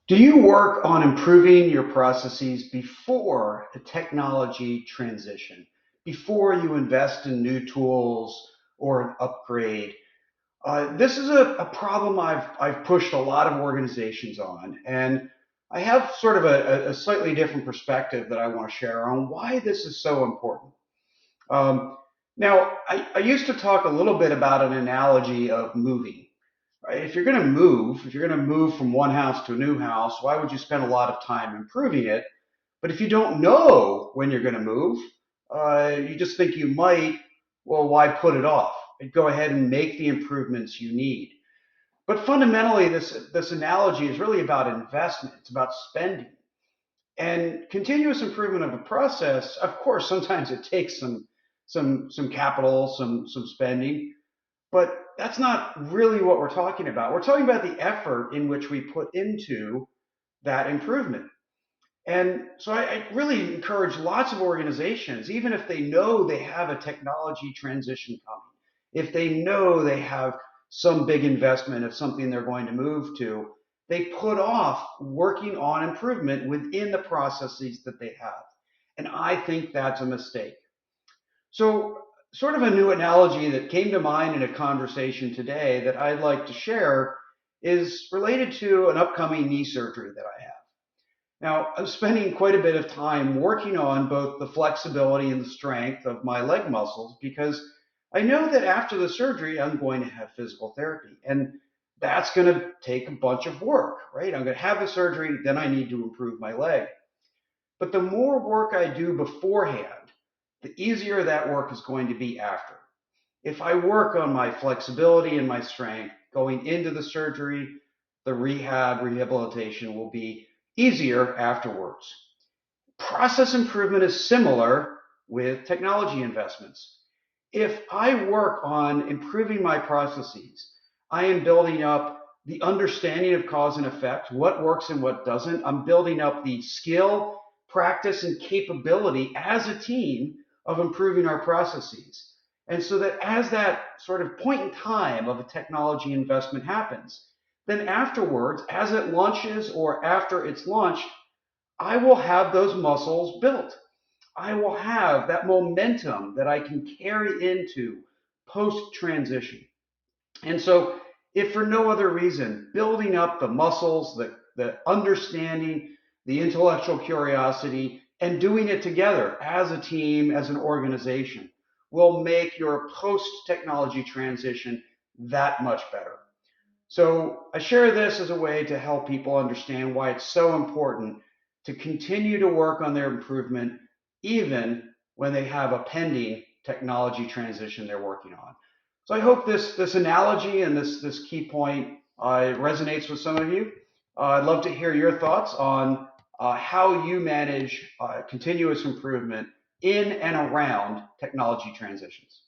Do you work on improving your processes before a technology transition, before you invest in new tools or an upgrade? This is a problem I've pushed a lot of organizations on, and I have sort of a slightly different perspective that I want to share on why this is so important. Um, I used to talk a little bit about an analogy of moving. Right? If you're going to move from one house to a new house, why would you spend a lot of time improving it? But if you don't know when you're going to move, you just think you might, well, why put it off? Go ahead and make the improvements you need. But fundamentally, this analogy is really about investment. It's about spending. And continuous improvement of a process, of course, sometimes it takes some capital, some spending, but that's not really what we're talking about. We're talking about the effort in which we put into that improvement. And so I really encourage lots of organizations, even if they know they have a technology transition coming, if they know they have some big investment of something they're going to move to, they put off working on improvement within the processes that they have. And I think that's a mistake. So, sort of a new analogy that came to mind in a conversation today that I'd like to share is related to an upcoming knee surgery that I have. Now, I'm spending quite a bit of time working on both the flexibility and the strength of my leg muscles because I know that after the surgery, I'm going to have physical therapy. And that's going to take a bunch of work, right? I'm going to have the surgery, then I need to improve my leg. But the more work I do beforehand, the easier that work is going to be after. If I work on my flexibility and my strength going into the surgery, the rehabilitation will be easier afterwards. Process improvement is similar with technology investments. If I work on improving my processes, I am building up the understanding of cause and effect, what works and what doesn't. I'm building up the skill, practice, and capability as a team of improving our processes. And so that as that sort of point in time of a technology investment happens, then afterwards, as it launches or after it's launched, I will have those muscles built. I will have that momentum that I can carry into post transition. And so, if for no other reason, building up the muscles, the understanding, the intellectual curiosity, and doing it together as a team, as an organization, will make your post technology transition that much better. So I share this as a way to help people understand why it's so important to continue to work on their improvement, even when they have a pending technology transition they're working on. So I hope this analogy and this key point resonates with some of you. I'd love to hear your thoughts on how you manage continuous improvement in and around technology transitions.